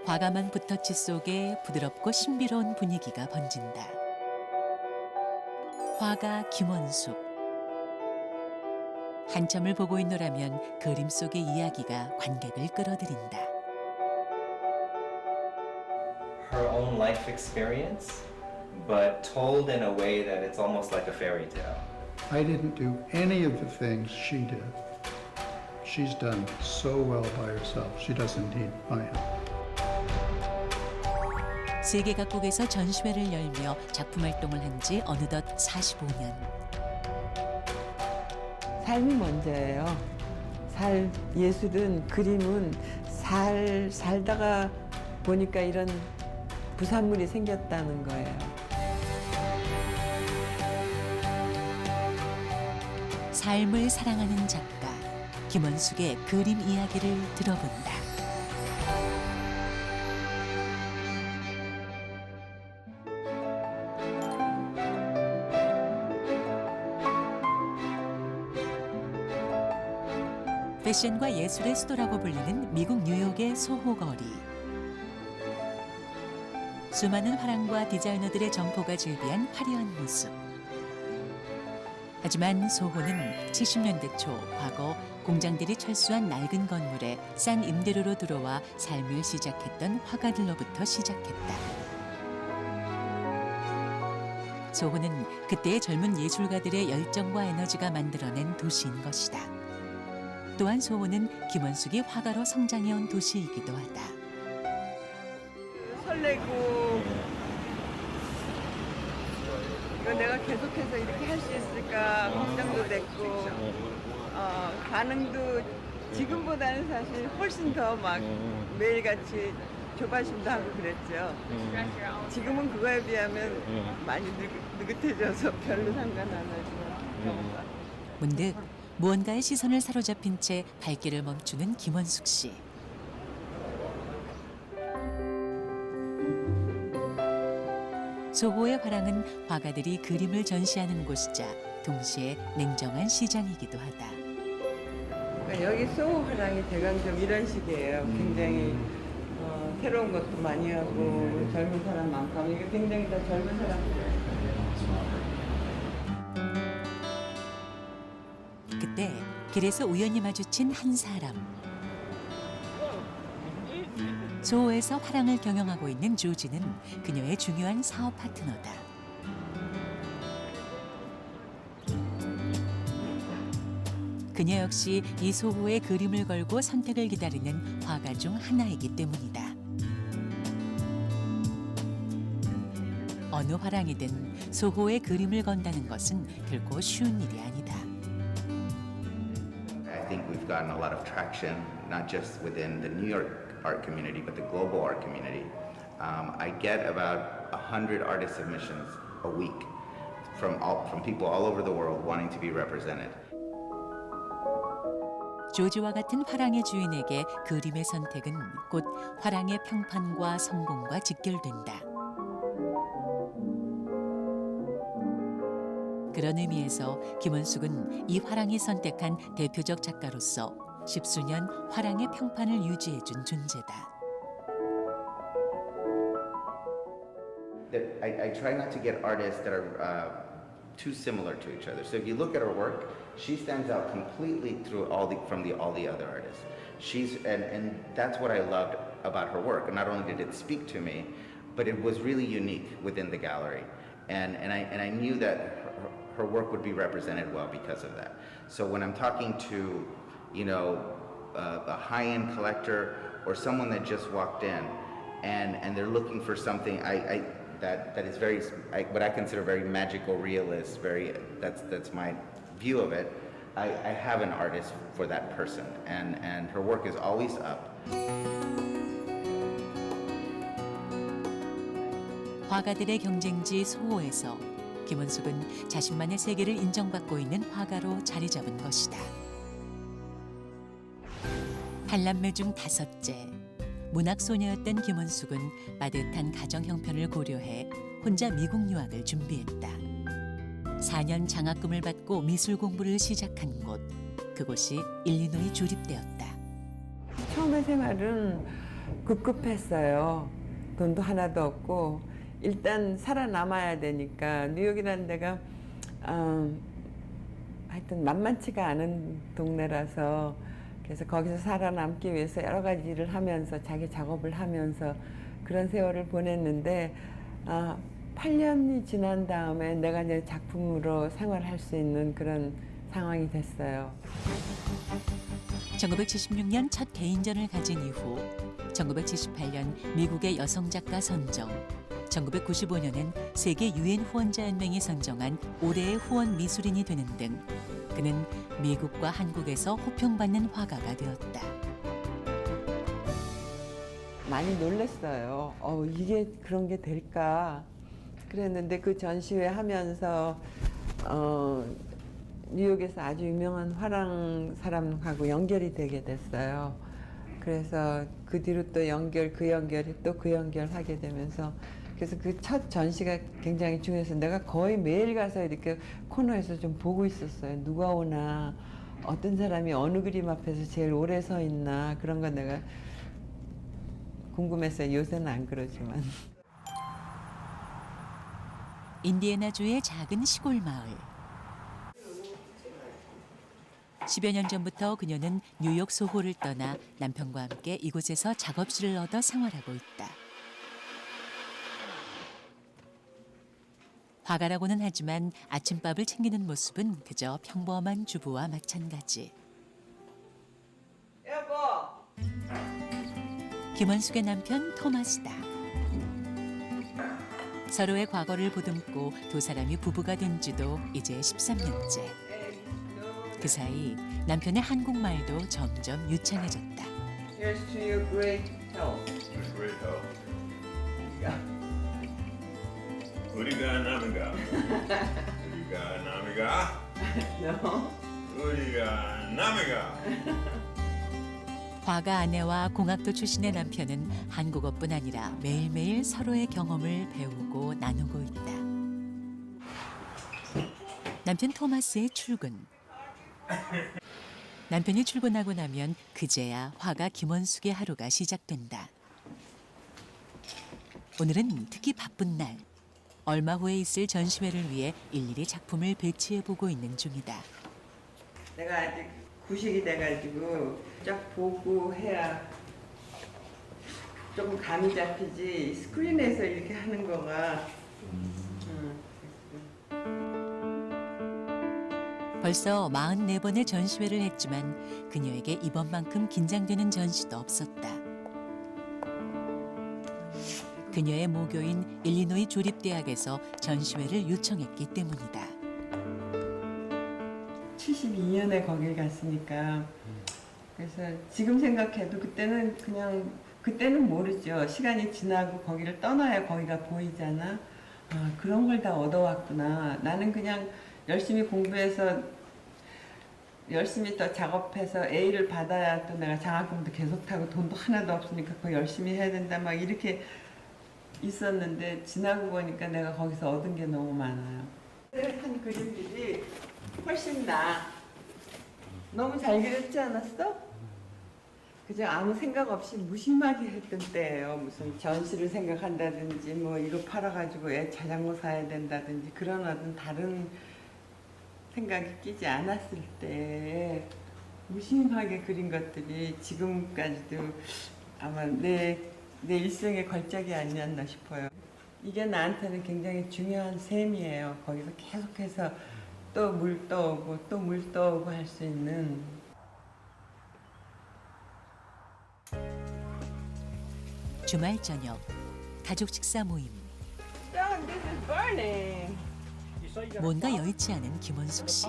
과감한 붓터치 속에 부드럽고 신비로운 분위기가 번진다. 화가 김원숙. 한참을 보고 있노라면 그림 속의 이야기가 관객을 끌어들인다. Her own life experience, but told in a way that it's almost like a fairy tale. I didn't do any of the things she did. She's done so well by herself. She doesn't need my help. 세계 각국에서 전시회를 열며 작품 활동을 한 지 어느덧 45년. 삶이 먼저예요. 예술은, 그림은 살다가 보니까 이런 부산물이 생겼다는 거예요. 삶을 사랑하는 작가 김원숙의 그림 이야기를 들어본다. 패션과 예술의 수도라고 불리는 미국 뉴욕의 소호거리. 수많은 화랑과 디자이너들의 점포가 즐비한 화려한 모습. 하지만 소호는 70년대 초 과거 공장들이 철수한 낡은 건물에 싼 임대료로 들어와 삶을 시작했던 화가들로부터 시작했다. 소호는 그때의 젊은 예술가들의 열정과 에너지가 만들어낸 도시인 것이다. 또한 소호는 김원숙이 화가로 성장해온 도시이기도 하다. 설레고 이거 내가 계속해서 이렇게 할 수 있을까 걱정도 됐고 반응도 지금보다는 사실 훨씬 더 막 매일같이 조바심도 하고 그랬죠. 지금은 그거에 비하면 많이 느긋해져서 별로 상관 안 하지만 문득 무언가의 시선을 사로잡힌 채 발길을 멈추는 김원숙 씨. 소호의 화랑은 화가들이 그림을 전시하는 곳이자 동시에 냉정한 시장이기도 하다. 그러니까 여기 소호 화랑이 대강점 이런 식이에요. 굉장히 새로운 것도 많이 하고 젊은 사람 많고 하면 이게 굉장히 다 젊은 사람들. 그때 길에서 우연히 마주친 한 사람. 소호에서 화랑을 경영하고 있는 조지는 그녀의 중요한 사업 파트너다. 그녀 역시 이 소호의 그림을 걸고 선택을 기다리는 화가 중 하나이기 때문이다. 어느 화랑이든 소호의 그림을 건다는 것은 결코 쉬운 일이 아니다. I think we've gotten a lot of traction, not just within the New York art community, but the global art community. I get about 100 artist submissions a week from people all over the world wanting to be represented. 조지와 같은 화랑의 주인에게 그림의 선택은 곧 화랑의 평판과 성공과 직결된다. 그런 의미에서 김원숙은 이 화랑이 선택한 대표적 작가로서 십수년 화랑의 평판을 유지해준 존재다. I try not to get artists that are too similar to each other. So if you look at her work, she stands out completely through all the other artists. And that's what I loved about her work. And not only did it speak to me, but it was really unique within the gallery. And I knew that her work would be represented well because of that. So when I'm talking to, a high-end collector or someone that just walked in, and they're looking for something that is very what I consider very magical, realist. That's my view of it. I have an artist for that person, and her work is always up. 화가들의 경쟁지 소호에서 김원숙은 자신만의 세계를 인정받고 있는 화가로 자리 잡은 것이다. 팔남매 중 다섯째, 문학소녀였던 김원숙은 빠듯한 가정 형편을 고려해 혼자 미국 유학을 준비했다. 4년 장학금을 받고 미술 공부를 시작한 곳, 그곳이 일리노이 주립대였다. 처음에 생활은 급급했어요. 돈도 하나도 없고 일단 살아남아야 되니까 뉴욕이라는 데가 하여튼 만만치가 않은 동네라서 그래서 거기서 살아남기 위해서 여러 가지 일을 하면서 자기 작업을 하면서 그런 세월을 보냈는데 8년이 지난 다음에 내가 이제 작품으로 생활할 수 있는 그런 상황이 됐어요. 1976년 첫 개인전을 가진 이후 1978년 미국의 여성 작가 선정, 1995년엔 세계 유엔 후원자 연맹이 선정한 올해의 후원 미술인이 되는 등 그는 미국과 한국에서 호평받는 화가가 되었다. 많이 놀랐어요. 이게 그런 게 될까? 그랬는데 그 전시회 하면서 뉴욕에서 아주 유명한 화랑 사람하고 연결이 되게 됐어요. 그래서 그 뒤로 또 그 연결이 또 그 연결하게 되면서 그래서 그 첫 전시가 굉장히 중요해서 내가 거의 매일 가서 이렇게 코너에서 좀 보고 있었어요. 누가 오나, 어떤 사람이 어느 그림 앞에서 제일 오래 서 있나 그런 거 내가 궁금했어요. 요새는 안 그러지만. 인디애나주의 작은 시골 마을. 10여 년 전부터 그녀는 뉴욕 소호를 떠나 남편과 함께 이곳에서 작업실을 얻어 생활하고 있다. 화가라고는 하지만 아침밥을 챙기는 모습은 그저 평범한 주부와 마찬가지. 여보! 김원숙의 남편 토마스다. 서로의 과거를 보듬고 두 사람이 부부가 된 지도 이제 13년째. 그 사이 남편의 한국말도 점점 유창해졌다. Here's to your great health. Great help. 우리가 남이가 우리가 남이가 No. 우리가 남이가 화가 아내와 공학도 출신의 남편은 한국어뿐 아니라 매일매일 서로의 경험을 배우고 나누고 있다. 남편 토마스의 출근. 남편이 출근하고 나면 그제야 화가 김원숙의 하루가 시작된다. 오늘은 특히 바쁜 날. 얼마 후에 있을 전시회를 위해 일일이 작품을 배치해보고 있는 중이다. 내가 아직 구식이 돼가지고 쫙 보고 해야 조금 감이 잡히지 스크린에서 이렇게 하는 거가 벌써 44번의 전시회를 했지만 그녀에게 이번만큼 긴장되는 전시도 없었다. 그녀의 모교인 일리노이 조립대학에서 전시회를 요청했기 때문이다. 72년에 거길 갔으니까 그래서 지금 생각해도 그때는 모르죠. 시간이 지나고 거기를 떠나야 거기가 보이잖아. 그런 걸 다 얻어왔구나. 나는 그냥 열심히 공부해서 열심히 더 작업해서 A를 받아야 또 내가 장학금도 계속 타고 돈도 하나도 없으니까 그거 열심히 해야 된다 막 이렇게 있었는데 지나고 보니까 내가 거기서 얻은 게 너무 많아요. 한 그림들이 훨씬 나. 너무 잘 그렸지 않았어? 그저 아무 생각 없이 무심하게 했던 때예요. 무슨 전시를 생각한다든지 뭐 이거 팔아가지고 애 자전거 사야 된다든지 그런 어떤 다른 생각이 끼지 않았을 때 무심하게 그린 것들이 지금까지도 아마 내 일생의 걸작이 아니었나 싶어요. 이게 나한테는 굉장히 중요한 셈이에요. 거기서 계속해서 또 물 떠오고 또 물 떠오고 할 수 있는. 주말 저녁 가족 식사 모임. John, this is burning. 뭔가 여의치 않은 김원숙 씨.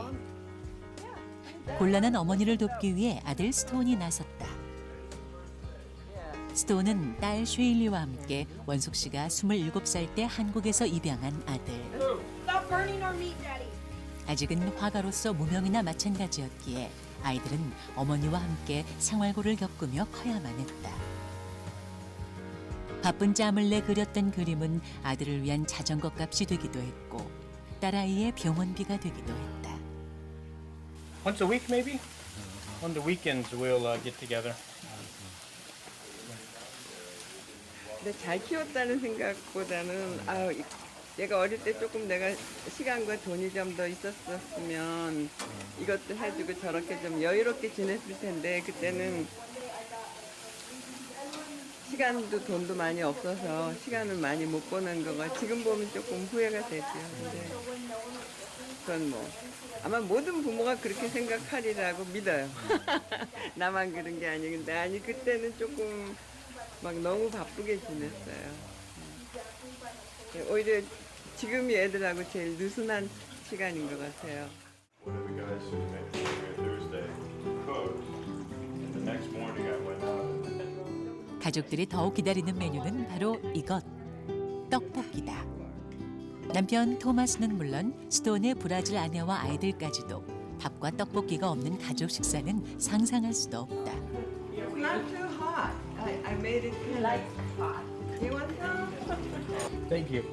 곤란한 어머니를 돕기 위해 아들 스톤이 나섰다. 스톤은 딸 쉐일리와 함께 원숙 씨가 27살 때 한국에서 입양한 아들. Stop burning our meat, Daddy. 아직은 화가로서 무명이나 마찬가지였기에 아이들은 어머니와 함께 생활고를 겪으며 커야만 했다. 바쁜 짬을 내 그렸던 그림은 아들을 위한 자전거 값이 되기도 했고 딸아이의 병원비가 되기도 했다. Once a week, maybe. On the weekends, we'll get together. 근데 잘 키웠다는 생각보다는 얘가 어릴 때 조금 내가 시간과 돈이 좀 더 있었으면 이것도 해주고 저렇게 좀 여유롭게 지냈을 텐데 그때는 시간도 돈도 많이 없어서 시간을 많이 못 보낸 거가 지금 보면 조금 후회가 되죠. 근데 그건 뭐 아마 모든 부모가 그렇게 생각하리라고 믿어요. 나만 그런 게 아니근데 아니 그때는 조금 막 너무 바쁘게 지냈어요. 오히려 지금이 애들하고 제일 느슨한 시간인 것 같아요. One of the guys who met me here Thursday cooked, and the next morning I went out. 가족들이 더욱 기다리는 메뉴는 바로 이것, 떡볶이다. 남편 토마스는 물론 스톤의 브라질 아내와 아이들까지도 밥과 떡볶이가 없는 가족 식사는 상상할 수도 없다. It's not too hot. I made it like hot. You want some? Thank you.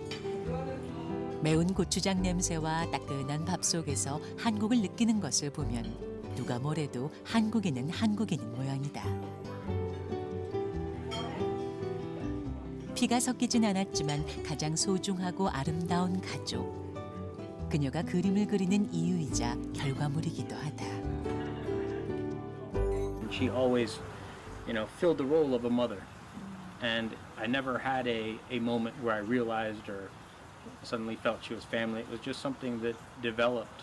매운 고추장 냄새와 따끈한 밥 속에서 한국을 느끼는 것을 보면 누가 뭐래도 한국인은 한국인인 모양이다. 피가 섞이진 않았지만 가장 소중하고 아름다운 가족. 그녀가 그림을 그리는 이유이자 결과물이기도 하다. She always, filled the role of a mother. And I never had a moment where I realized or suddenly felt she was family. It was just something that developed.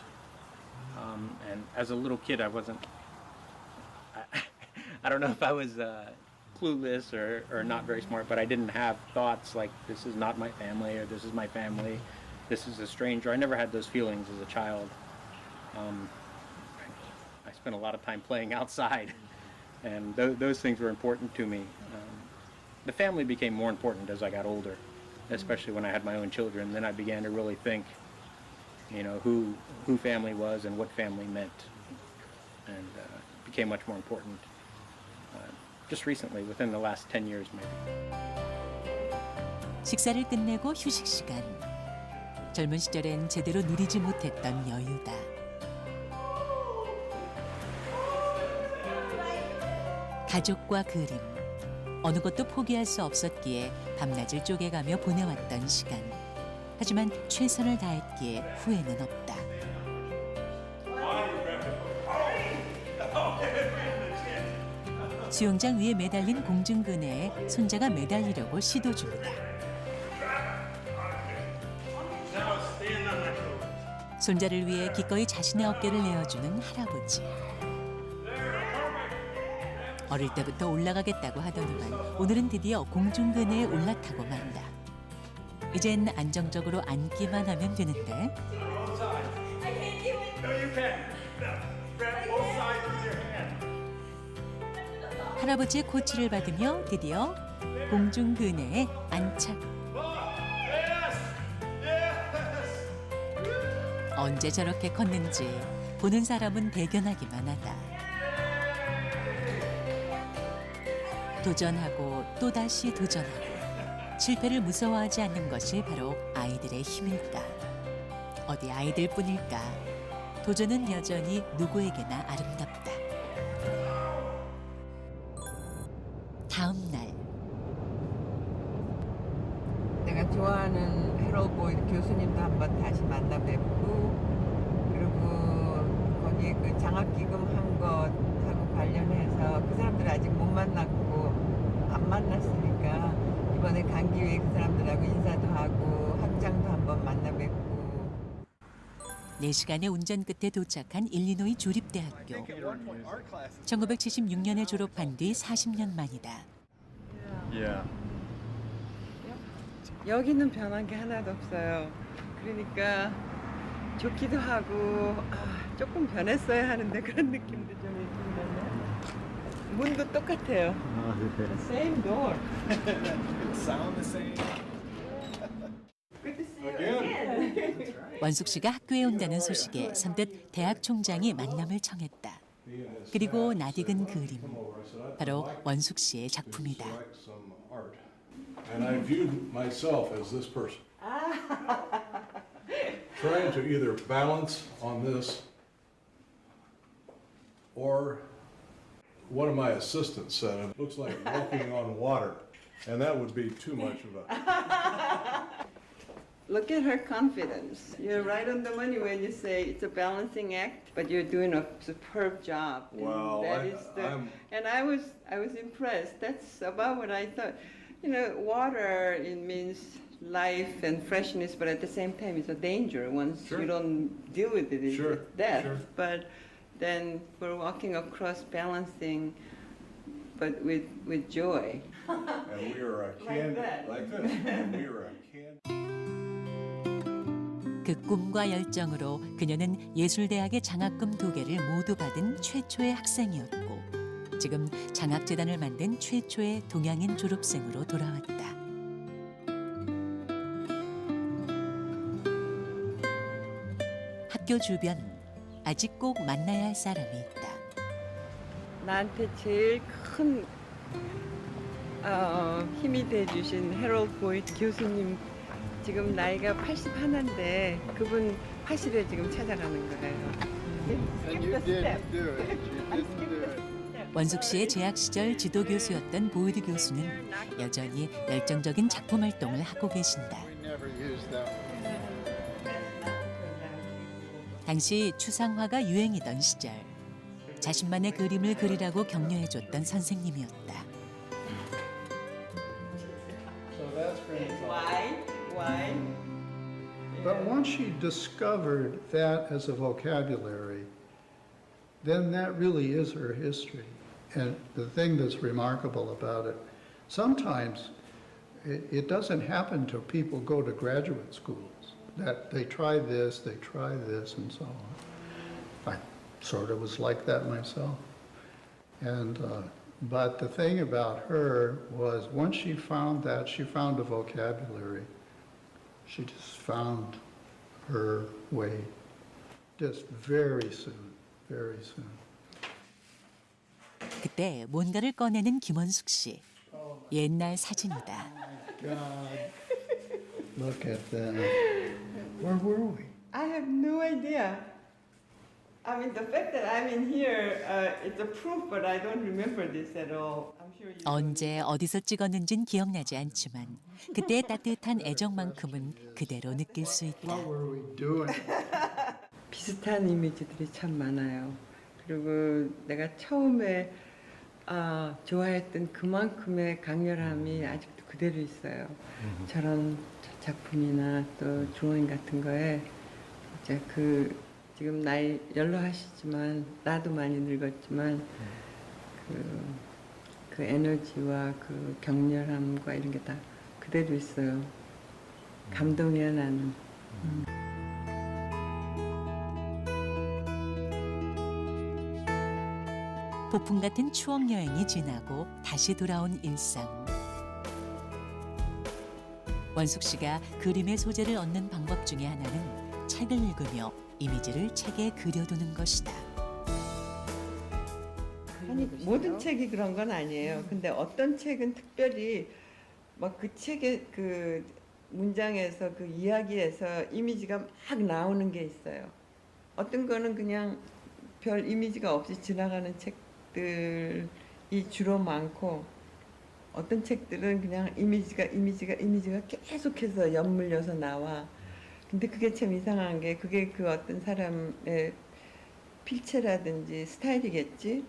And as a little kid, I wasn't, I don't know if I was clueless or not very smart, but I didn't have thoughts like this is not my family or this is my family, this is a stranger. I never had those feelings as a child. I spent a lot of time playing outside, and those things were important to me. The family became more important as I got older, especially when I had my own children. Then I began to really think, who family was and what family meant, and it became much more important. Just recently, within the last 10 years maybe. 식사를 끝내고 휴식 시간. 젊은 시절엔 제대로 누리지 못했던 여유다. 가족과 그림. 어느 것도 포기할 수 없었기에 밤낮을 쪼개가며 보내왔던 시간. 하지만 최선을 다했기에 후회는 없다. 수영장 위에 매달린 공중근해에 손자가 매달리려고 시도 중이다. 손자를 위해 기꺼이 자신의 어깨를 내어주는 할아버지. 어릴 때부터 올라가겠다고 하더니만 오늘은 드디어 공중근해에 올라타고 만다. 이젠 안정적으로 앉기만 하면 되는데. 할아버지의 코치를 받으며 드디어 공중근해에 안착. 언제 저렇게 컸는지 보는 사람은 대견하기만 하다. 도전하고 또다시 도전하고 실패를 무서워하지 않는 것이 바로 아이들의 힘일까? 어디 아이들뿐일까? 도전은 여전히 누구에게나 아름답다. 다음 날 내가 좋아하는 헤럴보이 교수님도 한번 다시 만나 뵙고 그리고 거기에 그 장학기금 한 것하고 관련해서 그 사람들 아직 못 만났고 안 만났으니까 이번에 간 기회에 그 사람들하고 인사도 하고 학장도 한번 만나 뵙고 4시간의 운전 끝에 도착한 일리노이 조립대학교. 1976년에 졸업한 뒤 40년 만이다. Yeah. 여기는 변한 게 하나도 없어요. 그러니까 좋기도 하고 조금 변했어야 하는데 그런 느낌도 좀 있긴 한데 문도 똑같아요. Same door. Sound the same. Good to see you again. 원숙 씨가 학교에 온다는 소식에 선뜻 대학 총장이 만남을 청했다. 그리고 낯익은 그림, 바로 원숙 씨의 작품이다. And I viewed myself as this person. Trying to either balance on this or one of my assistants said it looks like walking on water. And that would be too much of a, Look at her confidence. You're right on the money when you say it's a balancing act, but you're doing a superb job. And Well, that is and I was impressed. That's about what I thought. You know, water, it means life and freshness, but at the same time, it's a danger once Sure. you don't deal with it. It's Sure, death. sure. But then we're walking across balancing, but with joy. and we are a can, that. like this, and we are a can. 그 꿈과 열정으로 그녀는 예술대학의 장학금 2개를 모두 받은 최초의 학생이었고 지금 장학재단을 만든 최초의 동양인 졸업생으로 돌아왔다. 학교 주변 아직 꼭 만나야 할 사람이 있다. 나한테 제일 큰 힘이 돼주신 해롤드 보이트 교수님 지금 나이가 81인데 그분 80에 지금 찾아가는 거예요. And you didn't do it. You didn't do it. 원숙 씨의 재학 시절 지도 교수였던 보이드 교수는 여전히 열정적인 작품 활동을 하고 계신다. We never used that one. 당시 추상화가 유행이던 시절 자신만의 그림을 그리라고 격려해줬던 선생님이었다. So that's great. Why? But once she discovered that as a vocabulary, then that really is her history. And the thing that's remarkable about it, sometimes it doesn't happen till people go to graduate schools, that they try this, and so on. I sort of was like that myself. And, but the thing about her was once she found that, she found a vocabulary. She just found her way, just very soon. 그때 뭔가를 꺼내는 김원숙 씨. 옛날 사진이다. God, look at that. Where were we? I have no idea. I mean, the fact that I'm in here, it's a proof, but I don't remember this at all. I'm sure you. 언제 어디서 찍었는진 기억나지 않지만 그때의 따뜻한 애정만큼은 그대로 느낄 수 있다. What were we doing? 비슷한 이미지들이 참 많아요. 그리고 내가 처음에 좋아했던 그만큼의 강렬함이 아직도 그대로 있어요. 저런 작품이나 또 드로잉 같은 거에 진짜 지금 나이 연로하시지만 나도 많이 늙었지만 그 에너지와 그 격렬함과 이런 게 다 그대로 있어요. 감동이야 나는. 폭풍 같은 추억 여행이 지나고 다시 돌아온 일상. 원숙 씨가 그림의 소재를 얻는 방법 중에 하나는 책을 읽으며 이미지를 책에 그려두는 것이다. 아니 모든 책이 그런 건 아니에요. 근데 어떤 책은 특별히 막 그 책의 그 문장에서 그 이야기에서 이미지가 막 나오는 게 있어요. 어떤 거는 그냥 별 이미지가 없이 지나가는 책들이 주로 많고 어떤 책들은 그냥 이미지가 계속해서 엿물려서 나와. 근데 그게 참 이상한 게 그게 그 어떤 사람의 필체라든지 스타일이겠지.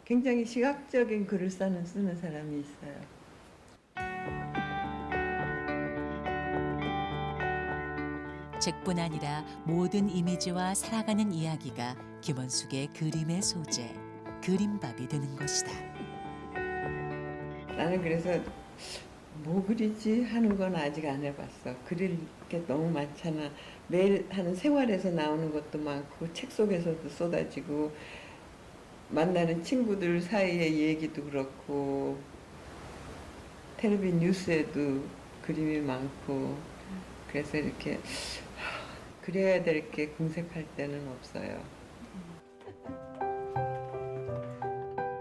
굉장히 시각적인 글을 쓰는 사람이 있어요. 책뿐 아니라 모든 이미지와 살아가는 이야기가 김원숙의 그림의 소재, 그림밥이 되는 것이다. 나는 그래서 뭐 그리지 하는 건 아직 안 해봤어. 그릴 게 너무 많잖아. 매일 하는 생활에서 나오는 것도 많고 책 속에서도 쏟아지고 만나는 친구들 사이의 얘기도 그렇고 텔레비 뉴스에도 그림이 많고 그래서 이렇게 그려야 될 게 궁색할 때는 없어요.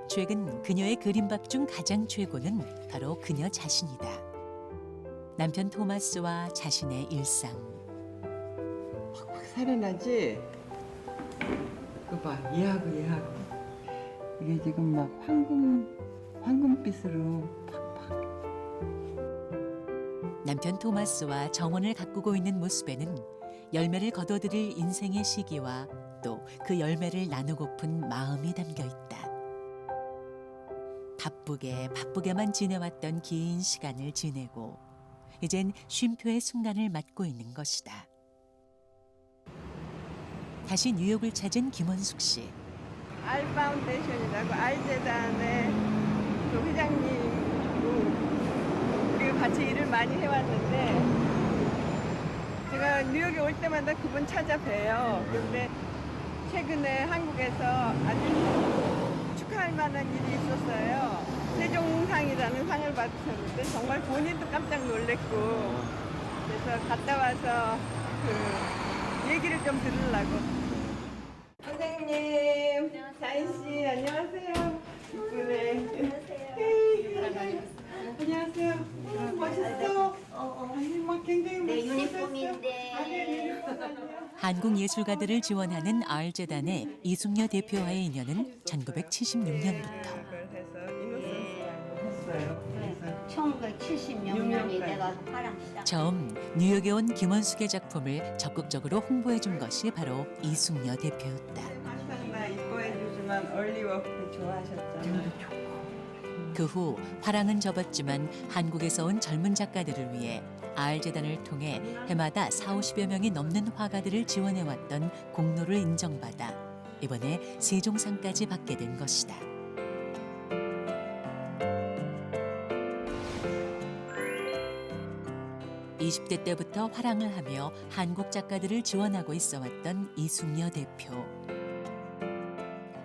최근 그녀의 그림밥 중 가장 최고는 바로 그녀 자신이다. 남편 토마스와 자신의 일상. 확 살아나지? 이거 봐, 얘하고 이게 지금 막 황금빛으로 팍팍 남편 토마스와 정원을 가꾸고 있는 모습에는 열매를 거둬들일 인생의 시기와 또 그 열매를 나누고픈 마음이 담겨 있다. 바쁘게만 지내왔던 긴 시간을 지내고 이젠 쉼표의 순간을 맞고 있는 것이다. 다시 뉴욕을 찾은 김원숙 씨. 알 파운데이션이라고 알재단의 그 회장님이고 우리가 같이 일을 많이 해왔는데 제가 뉴욕에 올 때마다 그분 찾아뵈요. 그런데 최근에 한국에서 아주 축하할 만한 일이 있었어요. 세종상이라는 상을 받으셨는데 정말 본인도 깜짝 놀랬고 그래서 갔다 와서 그 얘기를 좀 들으려고. 선생님, 자인 씨, 안녕하세요. 이쁘네. 안녕하세요. 멋있어. 아니, 막 굉장히 내 멋있었어요. 유니폼인데. 아니, 유니폼 아니야. 한국 예술가들을 지원하는 R재단의 이숙녀 대표와의 인연은 1976년부터. 그걸 해서 이노센스라고 했어요. 그래서 1976년이 내가 화랑 시작. 처음 뉴욕에 온 김원숙의 작품을 적극적으로 홍보해 준 것이 바로 이숙녀 대표였다. 항상 나 이뻐해 주지만 얼리워크 좋아하셨잖아요. 그 후 화랑은 접었지만 한국에서 온 젊은 작가들을 위해 R재단을 통해 해마다 40~50여 명이 넘는 화가들을 지원해왔던 공로를 인정받아 이번에 세종상까지 받게 된 것이다. (20대) 때부터 화랑을 하며 한국 작가들을 지원하고 있어왔던 이숙녀 대표.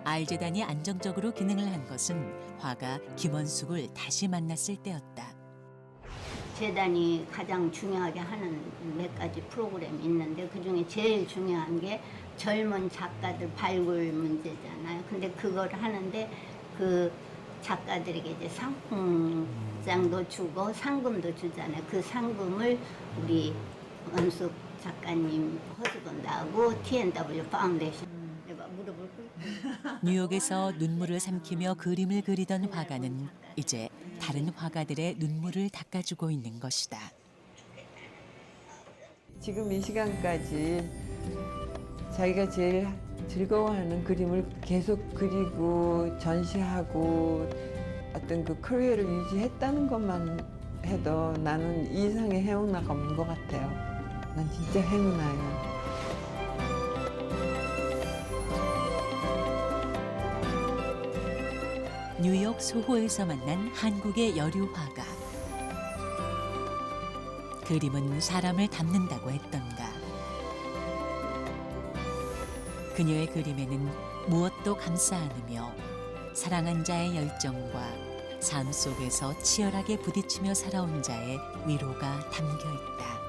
R재단이 안정적으로 기능을 한 것은 화가 김원숙을 다시 만났을 때였다. 재단이 가장 중요하게 하는 몇 가지 프로그램이 있는데 그중에 제일 중요한 게 젊은 작가들 발굴 문제잖아요. 근데 그걸 하는데 그 작가들에게 이제 상장도 주고 상금도 주잖아요. 그 상금을 우리 원숙 작가님 허즈번드하고 T&W 파운데이션 내가 물어볼 거야. 뉴욕에서 눈물을 삼키며 그림을 그리던 화가는 이제 다른 화가들의 눈물을 닦아주고 있는 것이다. 지금 이 시간까지 자기가 제일 즐거워하는 그림을 계속 그리고 전시하고 어떤 그 커리어를 유지했다는 것만 해도 나는 이 이상의 행운아가 없는 것 같아요. 난 진짜 행운아예요. 뉴욕 소호에서 만난 한국의 여류 화가. 그림은 사람을 담는다고 했던가. 그녀의 그림에는 무엇도 감싸 안으며 사랑한 자의 열정과 삶 속에서 치열하게 부딪히며 살아온 자의 위로가 담겨 있다.